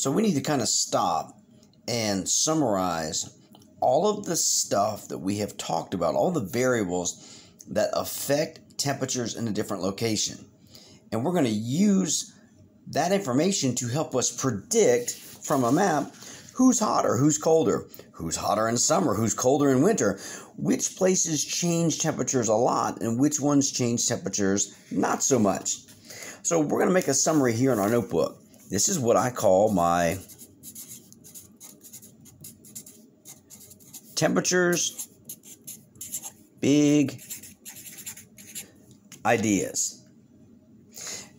So we need to kind of stop and summarize all of the stuff that we have talked about, all the variables that affect temperatures in a different location. And we're going to use that information to help us predict from a map who's hotter, who's colder, who's hotter in summer, who's colder in winter, which places change temperatures a lot, and which ones change temperatures not so much. So we're going to make a summary here in our notebook. This is what I call my temperatures, big ideas.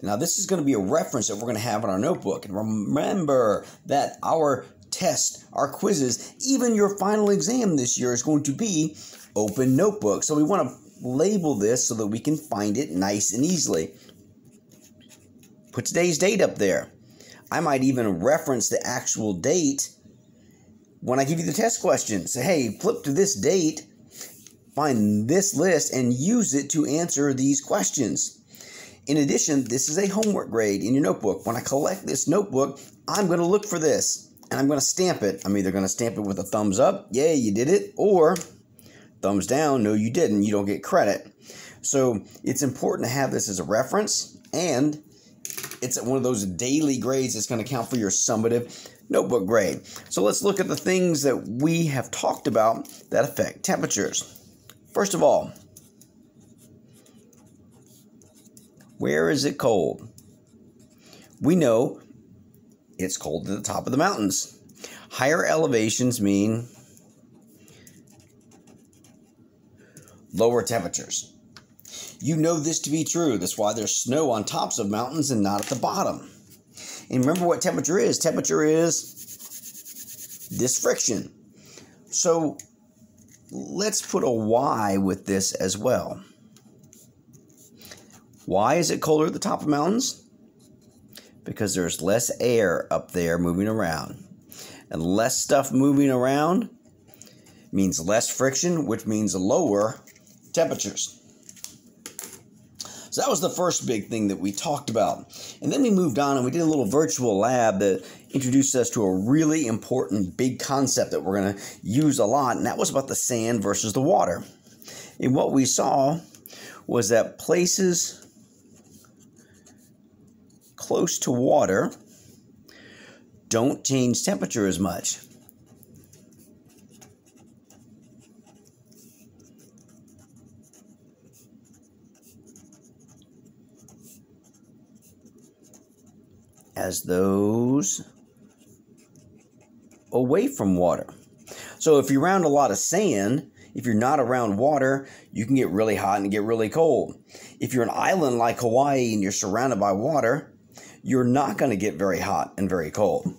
Now this is going to be a reference that we're going to have in our notebook. And remember that our tests, our quizzes, even your final exam this year is going to be open notebook. So we want to label this so that we can find it nice and easily. Put today's date up there. I might even reference the actual date when I give you the test question. Say, hey, flip to this date, find this list, and use it to answer these questions. In addition, this is a homework grade in your notebook. When I collect this notebook, I'm going to look for this, and I'm going to stamp it. I'm either going to stamp it with a thumbs up, yay, you did it, or thumbs down, no, you didn't, you don't get credit. So it's important to have this as a reference, and it's one of those daily grades that's going to count for your summative notebook grade. So let's look at the things that we have talked about that affect temperatures. First of all, where is it cold? We know it's cold at the top of the mountains. Higher elevations mean lower temperatures. You know this to be true. That's why there's snow on tops of mountains and not at the bottom. And remember what temperature is. Temperature is this friction. So let's put a Y with this as well. Why is it colder at the top of mountains? Because there's less air up there moving around. And less stuff moving around means less friction, which means lower temperatures. So that was the first big thing that we talked about. And then we moved on and we did a little virtual lab that introduced us to a really important big concept that we're going to use a lot, and that was about the sand versus the water. And what we saw was that places close to water don't change temperature as much. As those away from water. So if you're around a lot of sand, if you're not around water, you can get really hot and get really cold. If you're an island like Hawaii and you're surrounded by water, you're not going to get very hot and very cold.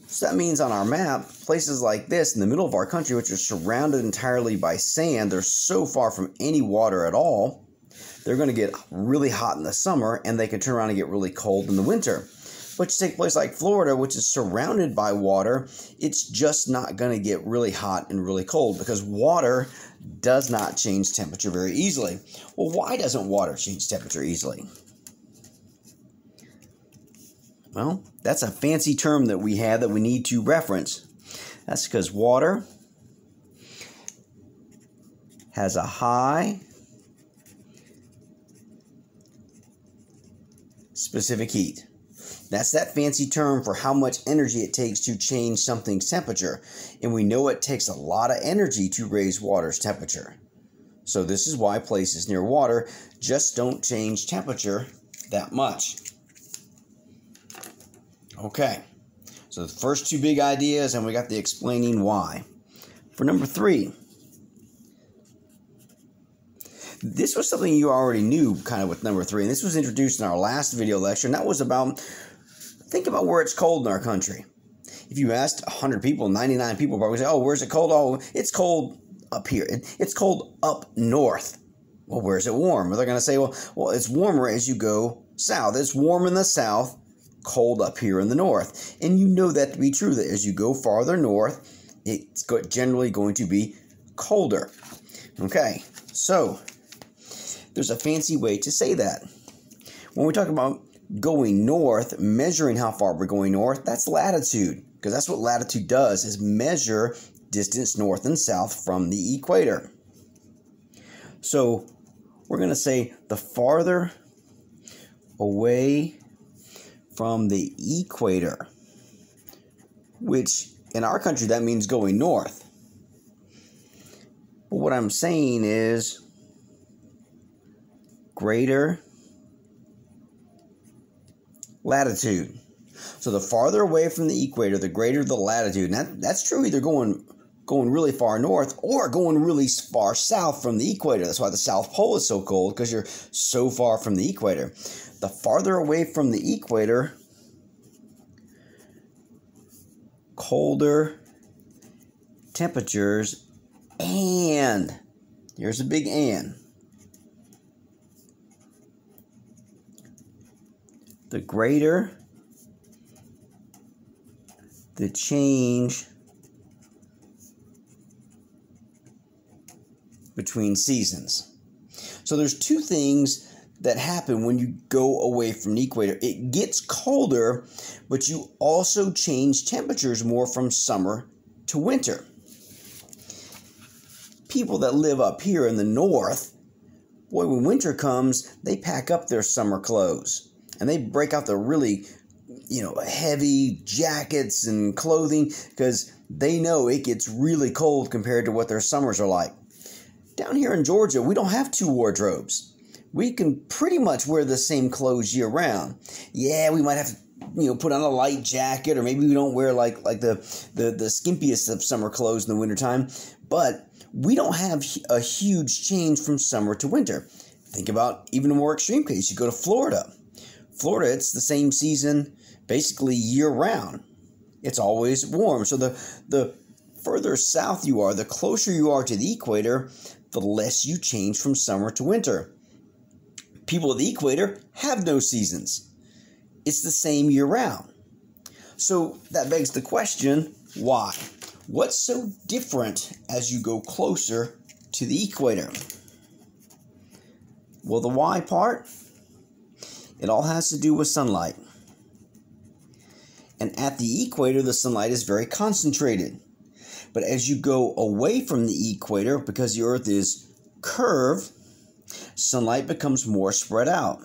So that means on our map, places like this in the middle of our country, which are surrounded entirely by sand, they're so far from any water at all, they're going to get really hot in the summer and they can turn around and get really cold in the winter. But you take a place like Florida, which is surrounded by water, it's just not going to get really hot and really cold because water does not change temperature very easily. Well, why doesn't water change temperature easily? Well, that's a fancy term that we have that we need to reference. That's because water has a high specific heat. That's that fancy term for how much energy it takes to change something's temperature. And we know it takes a lot of energy to raise water's temperature. So this is why places near water just don't change temperature that much. Okay, so the first two big ideas, and we got the explaining why. For number 3, this was something you already knew kind of with number 3, and this was introduced in our last video lecture, and that was about, think about where it's cold in our country. If you asked 100 people, 99 people probably say, oh, where's it cold? Oh, it's cold up here. It's cold up north. Well, where's it warm? Well, they're going to say, well, it's warmer as you go south. It's warm in the south, cold up here in the north. And you know that to be true, that as you go farther north, it's generally going to be colder. Okay, so there's a fancy way to say that. When we talk about going north, measuring how far we're going north, that's latitude. Because that's what latitude does, is measure distance north and south from the equator. So we're going to say the farther away from the equator, which in our country that means going north. But what I'm saying is greater latitude. So the farther away from the equator, the greater the latitude. And that's true either going really far north or going really far south from the equator. That's why the South Pole is so cold, because you're so far from the equator. The farther away from the equator, colder temperatures, and here's a big and. The greater the change between seasons. So there's two things that happen when you go away from the equator. It gets colder, but you also change temperatures more from summer to winter. People that live up here in the north, boy, when winter comes, they pack up their summer clothes and they break out the really, heavy jackets and clothing, because they know it gets really cold compared to what their summers are like. Down here in Georgia, we don't have two wardrobes. We can pretty much wear the same clothes year round. Yeah, we might have to, put on a light jacket, or maybe we don't wear like the skimpiest of summer clothes in the wintertime, but we don't have a huge change from summer to winter. Think about even a more extreme case. You go to Florida. Florida, it's the same season basically year round. It's always warm. So the further south you are, the closer you are to the equator, the less you change from summer to winter. People at the equator have no seasons. It's the same year round. So that begs the question, why? What's so different as you go closer to the equator? Well, the why part, it all has to do with sunlight. And at the equator, the sunlight is very concentrated. But as you go away from the equator, because the Earth is curved, sunlight becomes more spread out.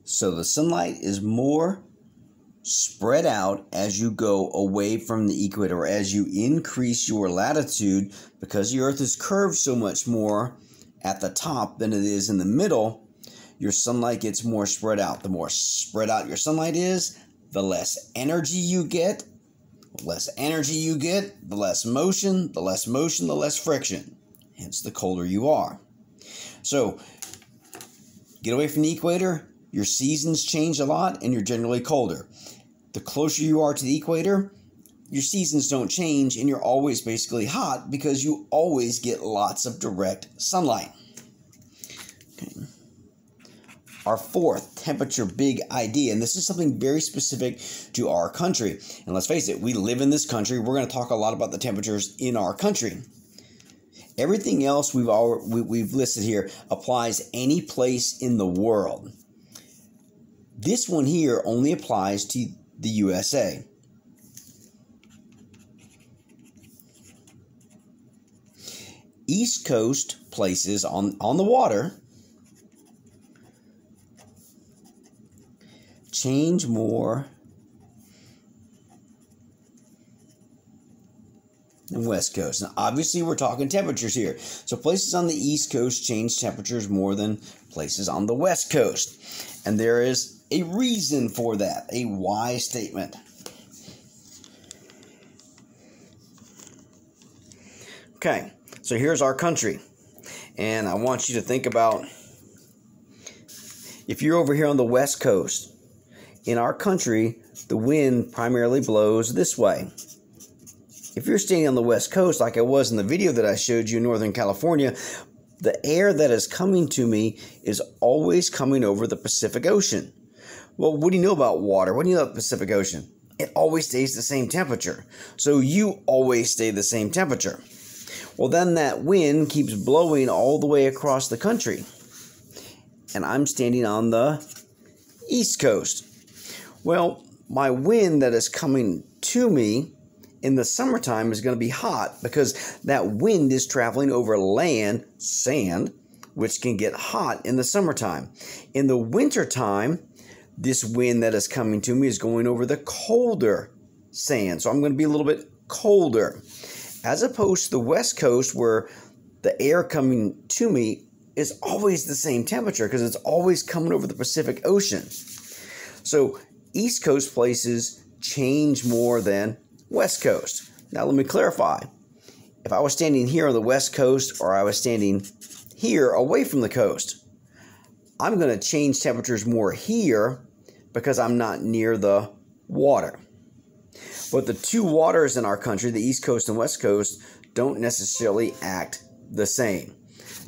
So the sunlight is more spread out as you go away from the equator, or as you increase your latitude, because the Earth is curved so much more at the top than it is in the middle. Your sunlight gets more spread out. The more spread out your sunlight is, the less energy you get. The less energy you get, the less motion. The less motion, the less friction. Hence, the colder you are. So, get away from the equator, your seasons change a lot, and you're generally colder. The closer you are to the equator, your seasons don't change, and you're always basically hot, because you always get lots of direct sunlight. Okay. Our fourth temperature big idea, and this is something very specific to our country. And let's face it, we live in this country. We're going to talk a lot about the temperatures in our country. Everything else we've listed here applies any place in the world. This one here only applies to the USA. East Coast places on the water change more than West Coast. Now, obviously, we're talking temperatures here. So places on the East Coast change temperatures more than places on the West Coast. And there is a reason for that, a why statement. Okay, so here's our country. And I want you to think about, if you're over here on the West Coast, in our country, the wind primarily blows this way. If you're staying on the West Coast, like I was in the video that I showed you in Northern California, the air that is coming to me is always coming over the Pacific Ocean. Well, what do you know about water? What do you know about the Pacific Ocean? It always stays the same temperature. So you always stay the same temperature. Well, then that wind keeps blowing all the way across the country. And I'm standing on the East Coast. Well, my wind that is coming to me in the summertime is going to be hot because that wind is traveling over land, sand, which can get hot in the summertime. In the wintertime, this wind that is coming to me is going over the colder sand. So I'm going to be a little bit colder. As opposed to the West Coast where the air coming to me is always the same temperature because it's always coming over the Pacific Ocean. So East Coast places change more than West Coast. Now let me clarify. If I was standing here on the West Coast or I was standing here away from the coast, I'm going to change temperatures more here because I'm not near the water. But the two waters in our country, the East Coast and West Coast, don't necessarily act the same.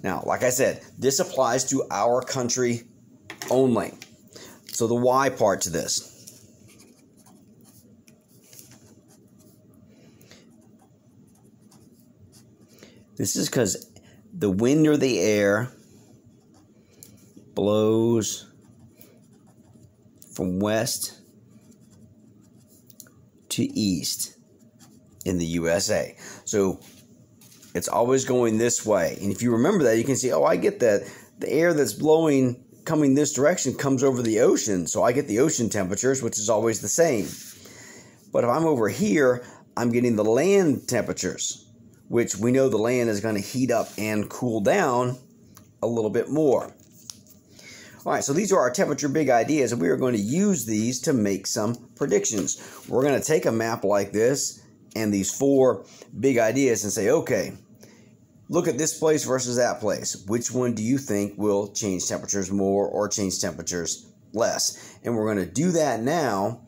Now, like I said, this applies to our country only. So the why part to this. This is because the wind or the air blows from west to east in the USA. So it's always going this way. And if you remember that, you can see, oh, I get that. The air that's blowing, coming this direction, comes over the ocean. So I get the ocean temperatures, which is always the same. But if I'm over here, I'm getting the land temperatures, which we know the land is going to heat up and cool down a little bit more. All right, so these are our temperature big ideas, and we are going to use these to make some predictions. We're going to take a map like this and these 4 big ideas and say, okay, look at this place versus that place. Which one do you think will change temperatures more or change temperatures less? And we're going to do that now